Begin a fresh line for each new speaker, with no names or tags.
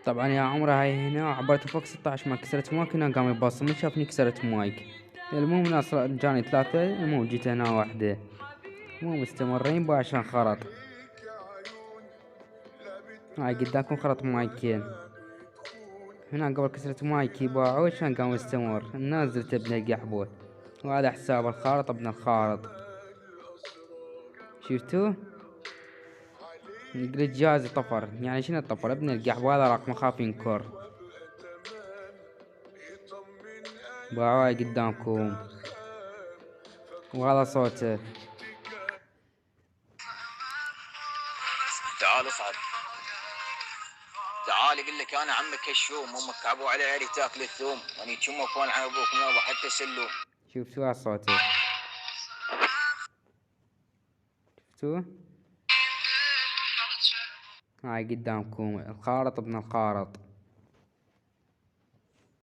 طبعا يا عمري هاي هنا عبرت فوق 16 ما كسرت مايك، هنا قام يبصم من شافني كسرت مايك. المهم ناس جاني 3، المهم جيت هنا واحدة. المهم مستمرين بو عشان خرط. هاي قدامكم خرط مايكين. هنا قبل كسرت مايكي باعوا عشان قام يستمر نازلت ابن القحبوة. وهذا حساب الخارط ابن الخارط. شفتوه؟ يقول جهازي طفر، يعني شنو الطفر؟ ابن القحبوة هذا رقم خاف ينكر. باعوا قدامكم وهذا صوته.
تعال اصعد، تعال يقول لك انا عمك هشوم، امك كعبوا على عيري تاكل الثوم، واني تشمك وانا عن ابوك نوبه حتى سلوم.
شفتوه صوته؟ شفتوه؟ هاي قدامكم الخارط ابن الخارط.